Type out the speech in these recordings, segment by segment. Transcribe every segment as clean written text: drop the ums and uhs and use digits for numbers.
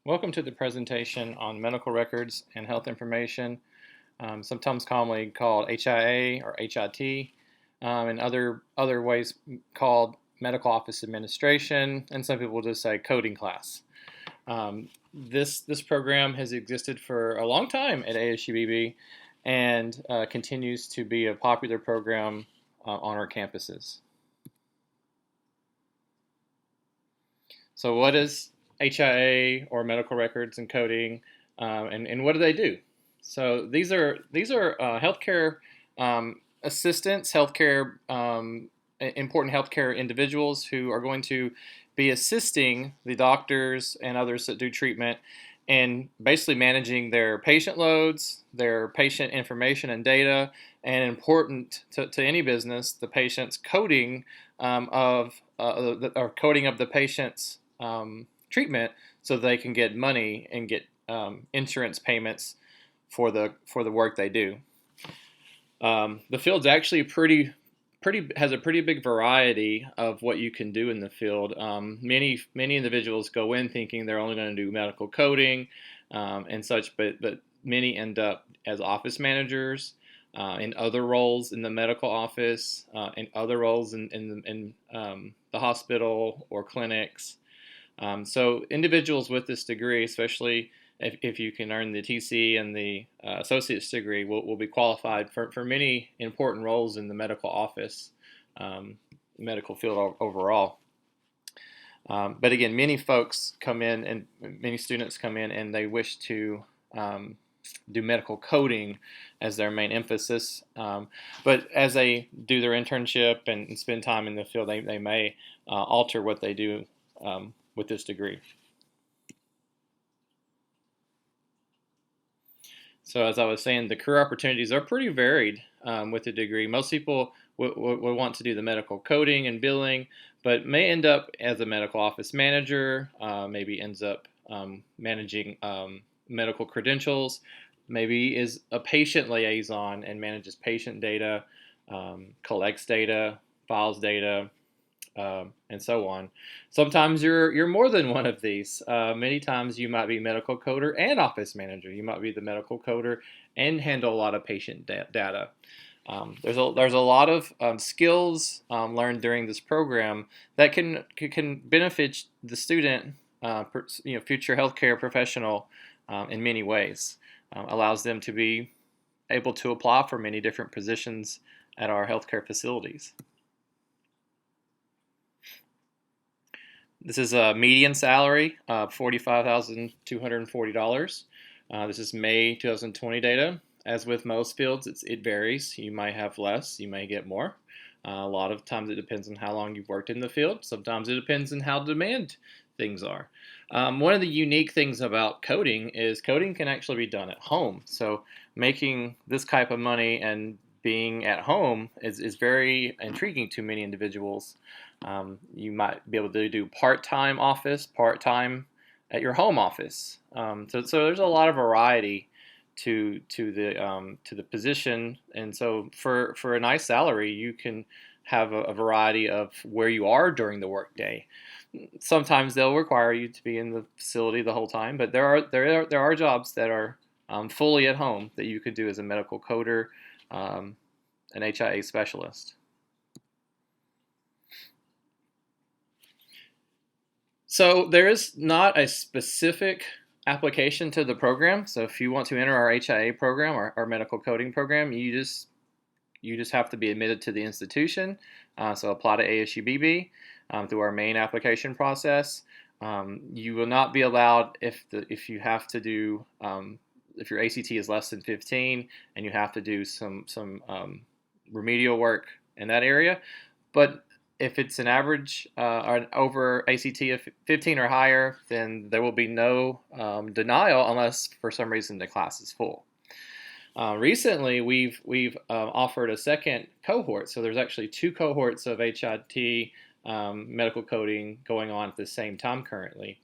Welcome to the presentation on medical records and health information, sometimes commonly called HIA or HIT, and other ways called medical office administration, and some people just say coding class. This program has existed for a long time at ASU-Beebe and continues to be a popular program on our campuses. So what is HIA or medical records and coding, and what do they do? So these are healthcare assistants, healthcare important healthcare individuals who are going to be assisting the doctors and others that do treatment in basically managing their patient loads, their patient information and data, and important to any business, the patient's coding or coding of the patient's treatment so they can get money and get insurance payments for the work they do. The field's actually has a pretty big variety of what you can do in the field. Many individuals go in thinking they're only going to do medical coding and such, but many end up as office managers, in other roles in the medical office, in other roles in the hospital or clinics. So individuals with this degree, especially if you can earn the TC and the associate's degree, will be qualified for many important roles in the medical office, medical field overall. But again, many folks come in and many students come in and they wish to do medical coding as their main emphasis. But as they do their internship and spend time in the field, they may alter what they do with this degree. So as I was saying, the career opportunities are pretty varied with the degree. Most people would want to do the medical coding and billing, but may end up as a medical office manager, maybe ends up managing medical credentials, maybe is a patient liaison and manages patient data, collects data, files data, and so on. Sometimes you're more than one of these. Many times you might be medical coder and office manager. You might be the medical coder and handle a lot of patient data. There's a lot of skills learned during this program that can benefit the student, future healthcare professional, in many ways. Allows them to be able to apply for many different positions at our healthcare facilities. This is a median salary of $45,240. This is May 2020 data. As with most fields, it varies. You might have less, you may get more. A lot of times it depends on how long you've worked in the field. Sometimes it depends on how demand things are. One of the unique things about coding is coding can actually be done at home. So making this type of money and being at home is very intriguing to many individuals. You might be able to do part-time office, part-time at your home office. So there's a lot of variety to the position, and so for a nice salary, you can have a variety of where you are during the workday. Sometimes they'll require you to be in the facility the whole time, but there are jobs that are fully at home that you could do as a medical coder, an HIA specialist. So there is not a specific application to the program. So if you want to enter our HIA program, our medical coding program, you just have to be admitted to the institution. So apply to ASU-Beebe through our main application process. You will not be allowed if you have to do if your ACT is less than 15 and you have to do some remedial work in that area. But if it's an average or over ACT of 15 or higher, then there will be no denial unless for some reason the class is full. Recently, we've offered a second cohort, so there's actually two cohorts of HIT medical coding going on at the same time currently.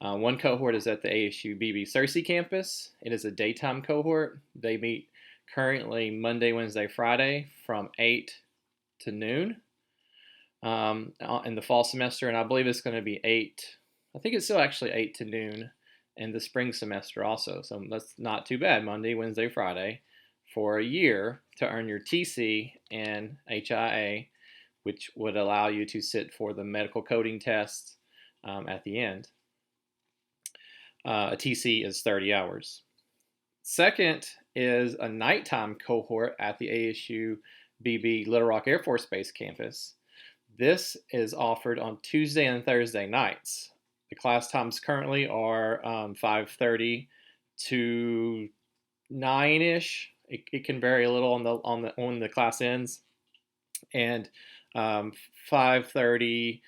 One cohort is at the ASU-Beebe Searcy campus. It is a daytime cohort. They meet currently Monday, Wednesday, Friday from 8 to noon in the fall semester, and I believe it's going to be 8. I think it's still actually 8 to noon in the spring semester also. So that's not too bad, Monday, Wednesday, Friday, for a year to earn your TC and HIA, which would allow you to sit for the medical coding tests at the end. A TC is 30 hours. Second is a nighttime cohort at the ASU-Beebe Little Rock Air Force Base campus. This is offered on Tuesday and Thursday nights. The class times currently are 5:30 to 9-ish. It can vary a little on the class ends, and 5:30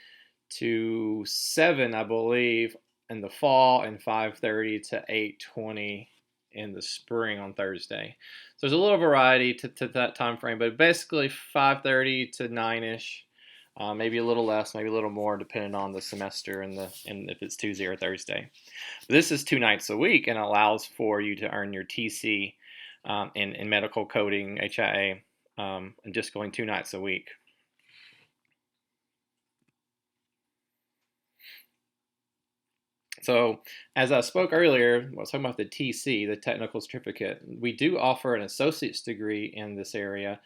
to 7, I believe, in the fall, and 5:30 to 8:20 in the spring on Thursday. So there's a little variety to that time frame, but basically 5:30 to 9-ish. Maybe a little less, maybe a little more, depending on the semester and if it's Tuesday or Thursday. This is 2 nights a week and allows for you to earn your TC in medical coding, HIA, and just going 2 nights a week. So, as I spoke earlier, I was talking about the TC, the technical certificate. We do offer an associate's degree in this area.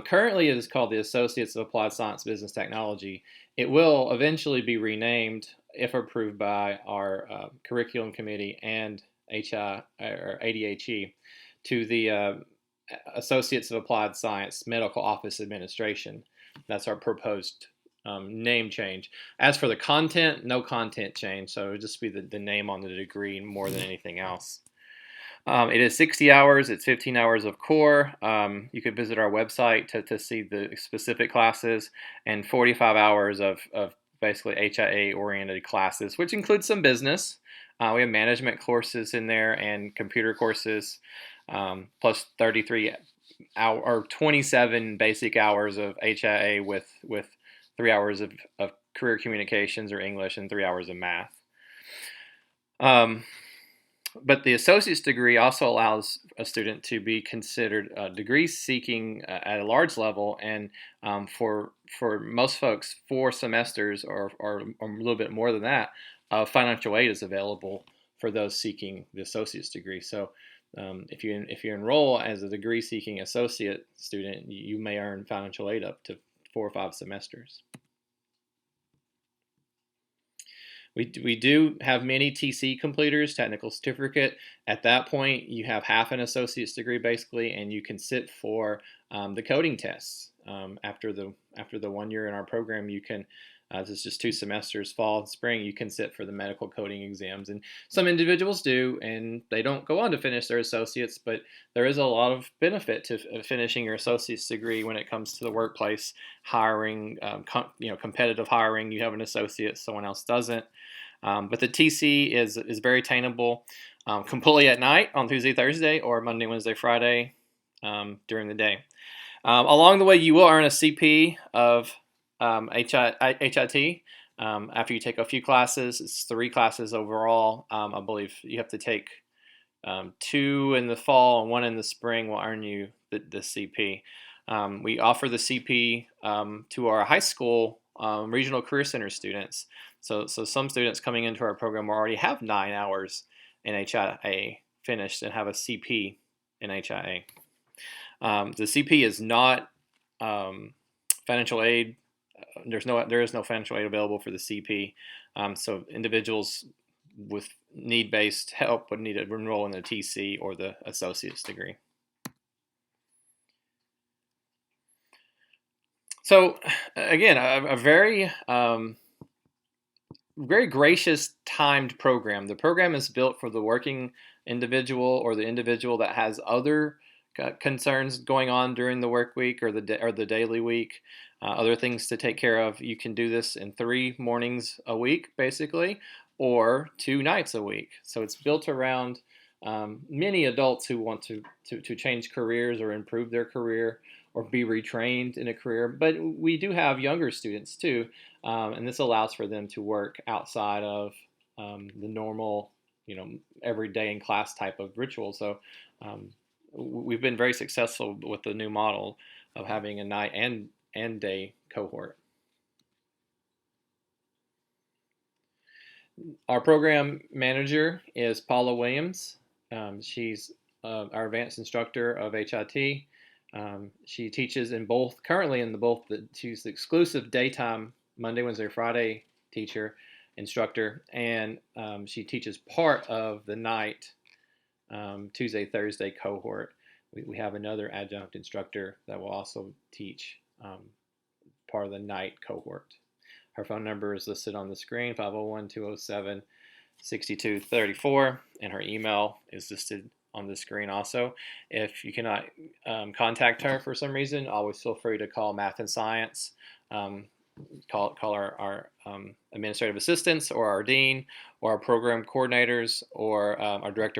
Currently, it is called the Associates of Applied Science Business Technology. It will eventually be renamed, if approved by our curriculum committee and ADHE, to the Associates of Applied Science Medical Office Administration. That's our proposed name change. As for the content, no content change, so it would just be the name on the degree more than anything else. It is 60 hours, it's 15 hours of core. You could visit our website to see the specific classes, and 45 hours of basically HIA-oriented classes, which includes some business. We have management courses in there and computer courses, plus 33 or 27 basic hours of HIA with 3 hours of career communications or English and 3 hours of math. But the associate's degree also allows a student to be considered degree seeking at a large level, and for most folks, 4 semesters or a little bit more than that, financial aid is available for those seeking the associate's degree. So if you enroll as a degree seeking associate student, you may earn financial aid up to 4 or 5 semesters. We do have many TC completers, technical certificate. At that point, you have half an associate's degree basically, and you can sit for the coding tests. After the 1 year in our program, you can. This is just 2 semesters, fall and spring. You can sit for the medical coding exams, and some individuals do, and they don't go on to finish their associates. But there is a lot of benefit to finishing your associate's degree when it comes to the workplace hiring, competitive hiring. You have an associate, someone else doesn't. But the TC is very attainable, completely at night on Tuesday, Thursday, or Monday, Wednesday, Friday during the day. Along the way, you will earn a CP of HIT after you take a few classes. It's 3 classes overall. I believe you have to take 2 in the fall and 1 in the spring will earn you the CP. We offer the CP to our high school regional career center students. So some students coming into our program already have 9 hours in HIA finished and have a CP in HIA. The CP is not financial aid. There is no financial aid available for the CP. So individuals with need-based help would need to enroll in the TC or the associate's degree. So again, a very gracious timed program. The program is built for the working individual or the individual that has other concerns going on during the work week or the daily week, other things to take care of. You can do this in 3 mornings a week, basically, or 2 nights a week. So it's built around many adults who want to change careers or improve their career or be retrained in a career. But we do have younger students too, and this allows for them to work outside of the normal, every day in class type of ritual. So we've been very successful with the new model of having a night and day cohort. Our program manager is Paula Williams. She's our advanced instructor of HIT. She teaches in both, currently in the both, she's the exclusive daytime Monday, Wednesday, Friday teacher, instructor, and she teaches part of the night Tuesday, Thursday cohort. We have another adjunct instructor that will also teach part of the night cohort. Her phone number is listed on the screen, 501-207-6234, and her email is listed on the screen also. If you cannot contact her for some reason, always feel free to call Math and Science. Call our administrative assistants or our dean or our program coordinators or our director